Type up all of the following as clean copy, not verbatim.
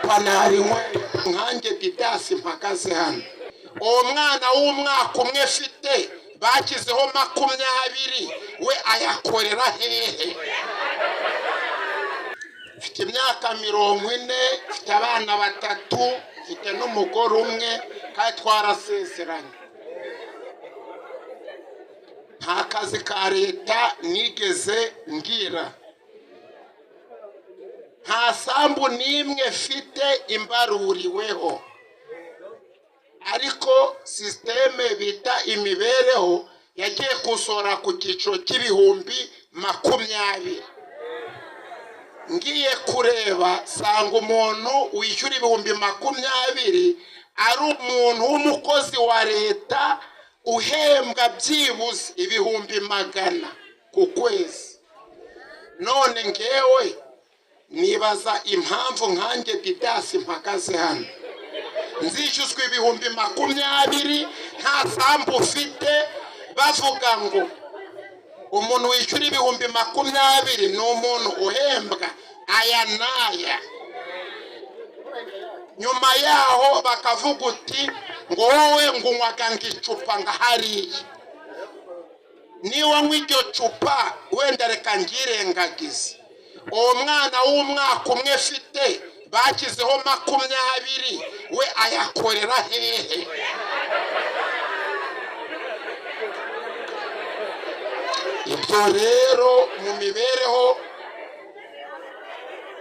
panarinywe nkanjye Didasi mpagaze hano. Uwo mwana w'umwaka umwe afite bakizeho 20 we ayakorera hehe? Mfite imyaka 40, mfite abana 3, mfite n'umugore umwe kandi twarasezeranye. Nta kazi ka leta nigeze ngira, nta sambu nimwe mfite imbaruriweho, ariko systeme bita imibereho yagiye kusora ku cyiciro cy'ibihumbi 20. Ngiye kureba sanga umuntu wishyura ibihumbi 20 ari umuntu w'umukozi wa leta uhembwa byibuze ibihumbi 100 ku kwezi. None ngewe nibaza impamvu nkanjye Didasi mpagaze hano nzishyuzwa ibihumbi 20 nta sambu ufite, bavuga ngo umuntu wishyura ibihumbi 20 ni umuntu uhembwa aya naya. Nyuma yaho bakavuga uti ngo wowe ngunywaga ngicupa ngahariye, niba nk'iryo cupa wenda reka ngirengagize. Uwo mwana w'umwaka umwe afite bakizeho 20 we ayakorera hehe? Ibyo rero mu mibereho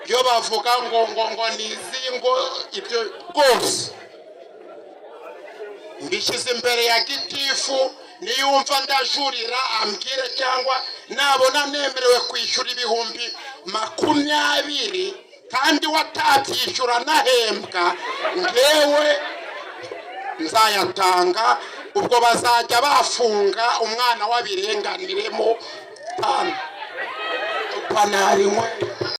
byo bavuga ngo nizingo, ibyo rwose mbishyize imbere ya gitifu, niyumva ndajurira ambwire, cyangwa nabona nemerewe kwishyura ibihumbi 20 kandi watabyishyura nahembwa, ngewe nzayatanga. Ubwo bazajya bafunga umwana wabirenganiremo. Panarinywe